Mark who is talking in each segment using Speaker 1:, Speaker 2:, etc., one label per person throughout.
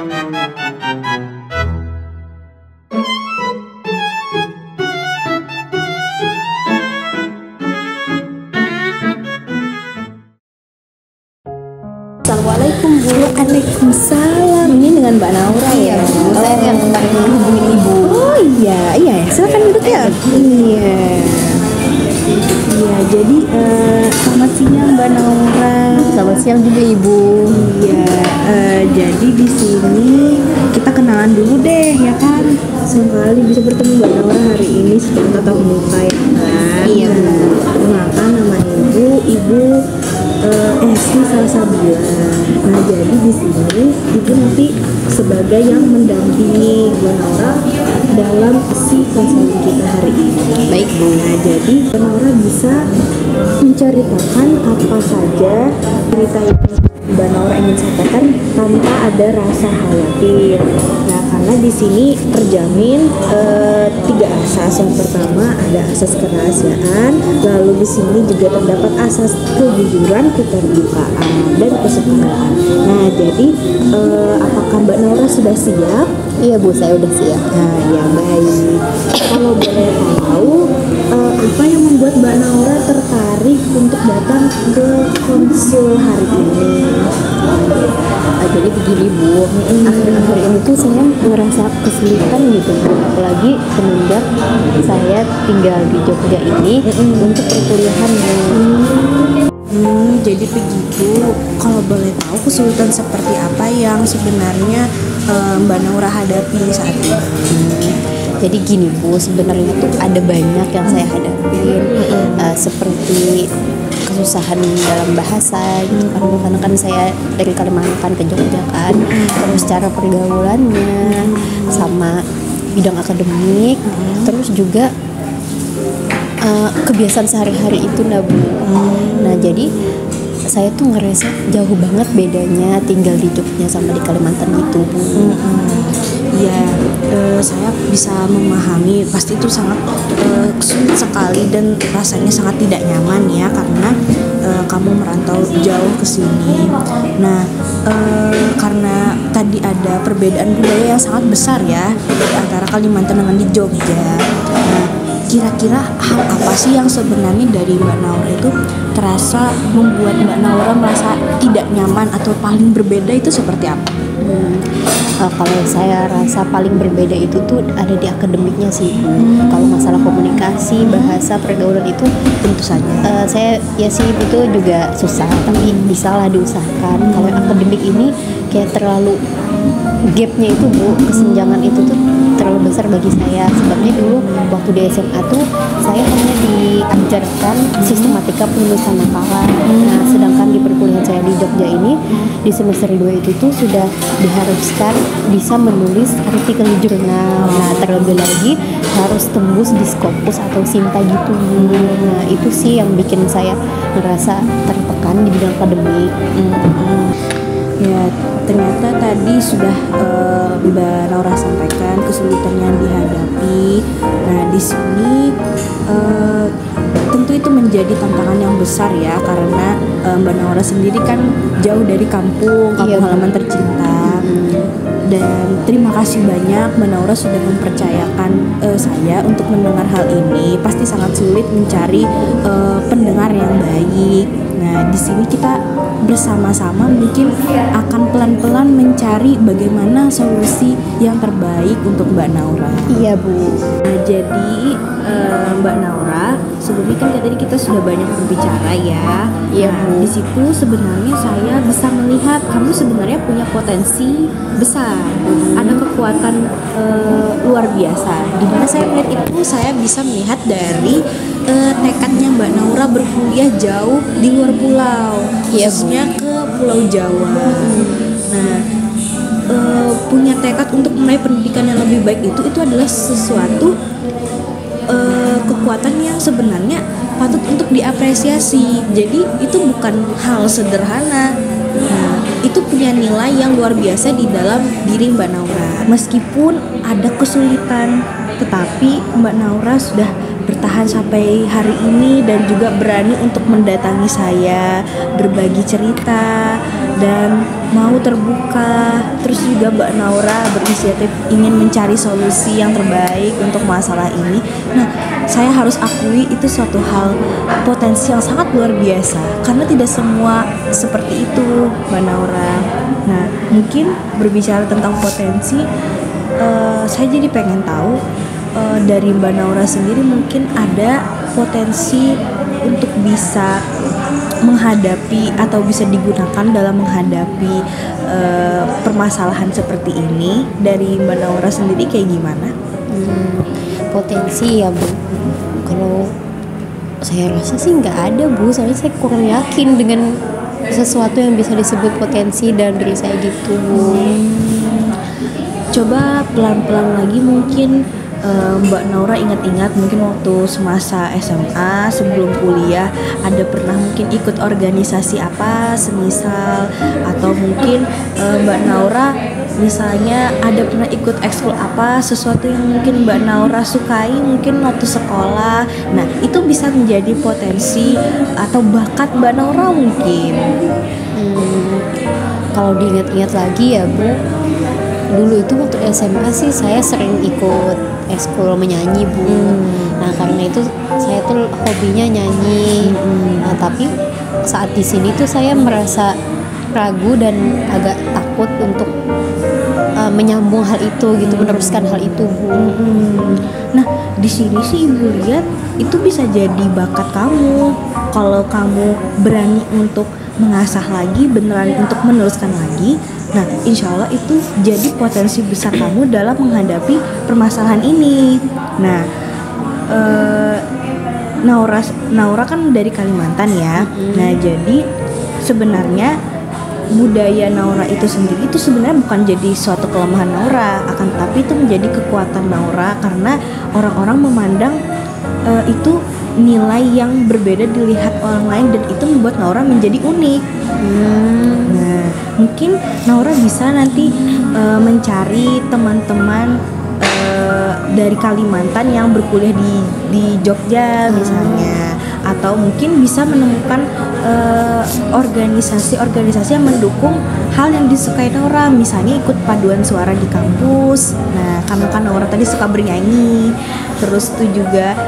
Speaker 1: Assalamualaikum Bu.
Speaker 2: Waalaikumsalam. Ini dengan Mbak Naura ya?
Speaker 1: Bu, saya yang kemarin menghubungin Ibu.
Speaker 2: Oh iya, silakan duduk ya. Iya. Iya, jadi selamat siang Mbak Naura.
Speaker 1: Selamat siang juga Ibu.
Speaker 2: Iya, jadi di sini kita kenalan dulu deh ya kan. Senang kali bisa bertemu Mbak Naura hari ini secara tatap muka ya kan.
Speaker 1: Iya Bu.
Speaker 2: Kenalkan nama Ibu Esti Salsabila. Nah, jadi di sini Ibu nanti sebagai yang mendampingi Mbak Naura dalam si konseling kita hari ini.
Speaker 1: Baik Bu.
Speaker 2: Nah, jadi Mbak Naura bisa menceritakan apa saja cerita yang Mbak Naura ingin sampaikan tanpa ada rasa khawatir. Nah, karena di sini terjamin 3 asas. Yang pertama ada asas kerahasiaan, lalu di sini juga terdapat asas kejujuran, keterbukaan, dan kesukaraan. Nah, jadi apakah Mbak Naura sudah siap?
Speaker 1: Iya Bu, saya udah siap.
Speaker 2: Nah, ya baik. Kalau boleh tahu, apa yang membuat Mbak Naura tertarik untuk datang ke konsul hari ini?
Speaker 1: Jadi begini Bu, akhir-akhir ini tuh saya ngerasa kesulitan gitu Bu. Apalagi semenjak saya tinggal di Jogja ini untuk perkuliahan Bu.
Speaker 2: Jadi begitu. Kalau boleh tahu kesulitan seperti apa yang sebenarnya Mbak Naura hadapi saat ini?
Speaker 1: Jadi gini Bu, sebenarnya tuh ada banyak yang saya hadapin, seperti kesusahan dalam bahasa gitu kan, karena kan saya dari Kalimantan ke Jogja kan, terus cara pergaulannya sama bidang akademik, terus juga kebiasaan sehari-hari itu nah Bu. Nah, jadi saya tuh ngerasa jauh banget bedanya tinggal di Jogja sama di Kalimantan gitu Bu.
Speaker 2: Ya, saya bisa memahami, pasti itu sangat sulit sekali dan rasanya sangat tidak nyaman ya, karena kamu merantau jauh ke sini. Nah, karena tadi ada perbedaan budaya yang sangat besar ya di antara Kalimantan dengan di Jogja. Nah, kira-kira hal apa sih yang sebenarnya dari Mbak Naura itu terasa membuat Mbak Naura merasa tidak nyaman atau paling berbeda itu seperti apa?
Speaker 1: Kalau saya rasa paling berbeda itu tuh ada di akademiknya sih. Kalau masalah komunikasi, bahasa, pergaulan itu
Speaker 2: Tentu saja.
Speaker 1: saya ya sih itu juga susah, tapi bisalah diusahakan. Kalau yang akademik ini kayak terlalu gapnya itu Bu, kesenjangan itu tuh terlalu besar bagi saya. Sebabnya dulu waktu di SMA tuh saya hanya diajarkan sistematika penulisan makalah. Nah, sedangkan di perkuliahan saya di Jogja ini di semester 2 itu tuh sudah diharuskan bisa menulis artikel di jurnal. Nah, terlebih lagi harus tembus di Scopus atau Sinta gitu. Nah, itu sih yang bikin saya ngerasa tertekan di bidang akademik.
Speaker 2: Ya, ternyata tadi sudah Mbak Naura sampaikan kesulitan yang dihadapi. Nah, di sini tentu itu menjadi tantangan yang besar ya, karena Mbak Naura sendiri kan jauh dari kampung halaman tercinta. Dan terima kasih banyak Mbak Naura sudah mempercayakan saya untuk mendengar hal ini. Pasti sangat sulit mencari pendengar yang baik. Nah, di sini kita bersama-sama mungkin akan pelan-pelan mencari bagaimana solusi yang terbaik untuk Mbak Naura.
Speaker 1: Iya Bu.
Speaker 2: Nah, jadi Mbak Naura, sebelumnya kan tadi kita sudah banyak berbicara ya.
Speaker 1: Iya Bu.
Speaker 2: Di situ sebenarnya saya bisa melihat kamu sebenarnya punya potensi besar, ada kekuatan luar biasa. Dimana saya melihat itu, saya bisa melihat dari tekadnya Mbak Naura berkuliah jauh di luar pulau, khususnya ke Pulau Jawa. Nah, punya tekad untuk meraih pendidikan yang lebih baik itu adalah sesuatu kekuatan yang sebenarnya patut untuk diapresiasi. Jadi itu bukan hal sederhana. Nah, itu punya nilai yang luar biasa di dalam diri Mbak Naura. Meskipun ada kesulitan, tetapi Mbak Naura sudah bertahan sampai hari ini dan juga berani untuk mendatangi saya, berbagi cerita dan mau terbuka. Terus juga Mbak Naura berinisiatif ingin mencari solusi yang terbaik untuk masalah ini. Nah, saya harus akui itu suatu hal potensi yang sangat luar biasa karena tidak semua seperti itu, Mbak Naura. Nah, mungkin berbicara tentang potensi, saya jadi pengen tahu dari Mbak Naura sendiri mungkin ada potensi untuk bisa menghadapi atau bisa digunakan dalam menghadapi permasalahan seperti ini. Dari Mbak Naura sendiri kayak gimana?
Speaker 1: Potensi ya Bu, kalau saya rasa sih nggak ada Bu, soalnya saya kurang yakin dengan sesuatu yang bisa disebut potensi dalam diri saya gitu Bu.
Speaker 2: Coba pelan-pelan lagi mungkin Mbak Naura ingat-ingat mungkin waktu semasa SMA sebelum kuliah ada pernah mungkin ikut organisasi apa semisal, atau mungkin Mbak Naura misalnya ada pernah ikut ekskul apa, sesuatu yang mungkin Mbak Naura sukai mungkin waktu sekolah. Nah, itu bisa menjadi potensi atau bakat Mbak Naura mungkin.
Speaker 1: Kalau diingat-ingat lagi ya Bu, dulu itu waktu SMA sih saya sering ikut ekskul menyanyi Bu. Nah, karena itu saya tuh hobinya nyanyi. Nah, tapi saat di sini tuh saya merasa ragu dan agak takut untuk menyambung hal itu gitu, meneruskan hal itu Bu.
Speaker 2: Nah, di sini sih Ibu lihat itu bisa jadi bakat kamu. Kalau kamu berani untuk mengasah lagi, beneran untuk meneruskan lagi, nah insya Allah itu jadi potensi besar kamu dalam menghadapi permasalahan ini. Nah, Naura kan dari Kalimantan ya. Nah, jadi sebenarnya budaya Naura itu sendiri itu sebenarnya bukan jadi suatu kelemahan Naura, akan tetapi itu menjadi kekuatan Naura karena orang-orang memandang itu nilai yang berbeda dilihat orang lain dan itu membuat Naura menjadi unik. Nah, mungkin Naura bisa nanti mencari teman-teman dari Kalimantan yang berkuliah di Jogja misalnya, atau mungkin bisa menemukan organisasi-organisasi yang mendukung hal yang disukai Naura, misalnya ikut paduan suara di kampus. Nah, karena kan Naura tadi suka bernyanyi, terus itu juga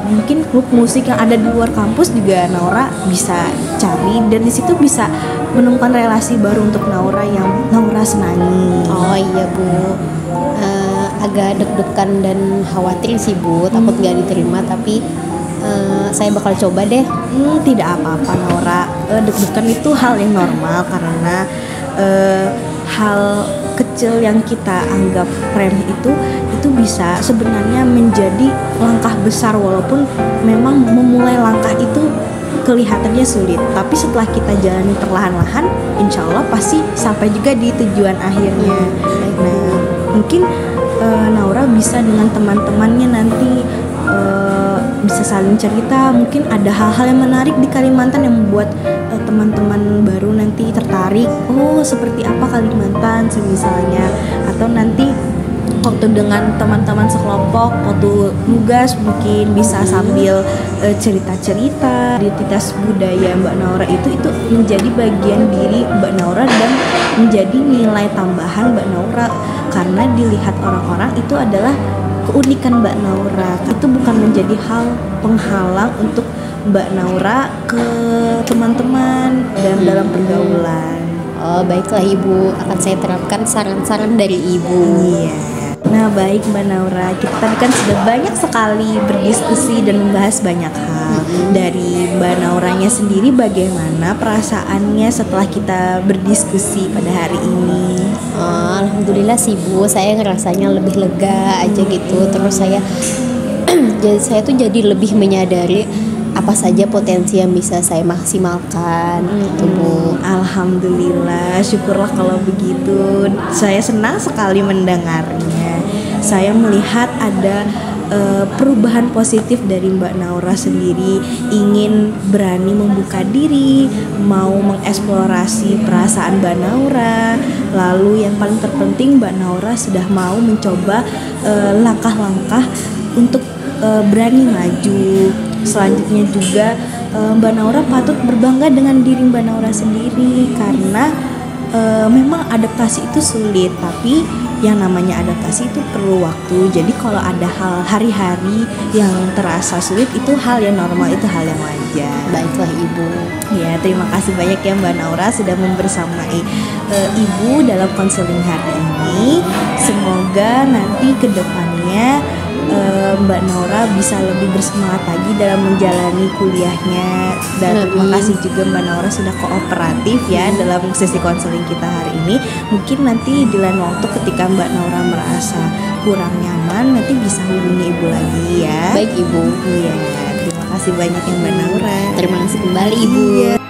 Speaker 2: mungkin klub musik yang ada di luar kampus juga Naura bisa cari, dan di situ bisa menemukan relasi baru untuk Naura yang Naura senangi.
Speaker 1: Oh iya Bu, agak deg-degan dan khawatir sih Bu, takut gak diterima, tapi saya bakal coba deh.
Speaker 2: Tidak apa-apa Naura, deg-degan itu hal yang normal karena hal kecil yang kita anggap remeh itu bisa sebenarnya menjadi langkah besar, walaupun memang memulai langkah itu kelihatannya sulit, tapi setelah kita jalani perlahan-lahan insya Allah pasti sampai juga di tujuan akhirnya. Nah, mungkin Naura bisa dengan teman-temannya nanti bisa saling cerita, mungkin ada hal-hal yang menarik di Kalimantan yang membuat teman-teman baru nanti tertarik, oh seperti apa Kalimantan semisalnya, atau nanti waktu dengan teman-teman sekelompok waktu nugas mungkin bisa sambil cerita-cerita identitas budaya Mbak Naura itu menjadi bagian diri Mbak Naura dan menjadi nilai tambahan Mbak Naura, karena dilihat orang-orang itu adalah keunikan Mbak Naura. Itu bukan menjadi hal penghalang untuk Mbak Naura ke teman-teman dan dalam pergaulan.
Speaker 1: Oh baiklah Ibu, akan saya terapkan saran-saran dari Ibu.
Speaker 2: Iya. Nah baik Mbak Naura, kita tadi kan sudah banyak sekali berdiskusi dan membahas banyak hal. Dari Mbak Nauranya sendiri bagaimana perasaannya setelah kita berdiskusi pada hari ini?
Speaker 1: Alhamdulillah sih Bu, saya ngerasanya lebih lega aja gitu. Terus saya tuh jadi lebih menyadari apa saja potensi yang bisa saya maksimalkan gitu Bu.
Speaker 2: Alhamdulillah, syukurlah kalau begitu. Saya senang sekali mendengarnya. Saya melihat ada perubahan positif dari Mbak Naura sendiri, ingin berani membuka diri, mau mengeksplorasi perasaan Mbak Naura. Lalu yang paling terpenting Mbak Naura sudah mau mencoba langkah-langkah untuk berani maju. Selanjutnya juga Mbak Naura patut berbangga dengan diri Mbak Naura sendiri, karena memang adaptasi itu sulit, tapi yang namanya adaptasi itu perlu waktu. Jadi kalau ada hal hari-hari yang terasa sulit, itu hal yang normal, itu hal yang wajar.
Speaker 1: Baiklah Ibu.
Speaker 2: Ya, terima kasih banyak ya Mbak Naura sudah membersamai Ibu dalam konseling hari ini. Semoga nanti ke depannya Mbak Naura bisa lebih bersemangat lagi dalam menjalani kuliahnya. Dan terima kasih juga Mbak Naura sudah kooperatif ya dalam sesi konseling kita hari ini. Mungkin nanti di lain waktu ketika Mbak Naura merasa kurang nyaman, nanti bisa hubungi Ibu lagi ya.
Speaker 1: Baik Ibu.
Speaker 2: Iya, terima kasih banyak ya Mbak Naura.
Speaker 1: Terima kasih kembali Ibu.
Speaker 2: Iya.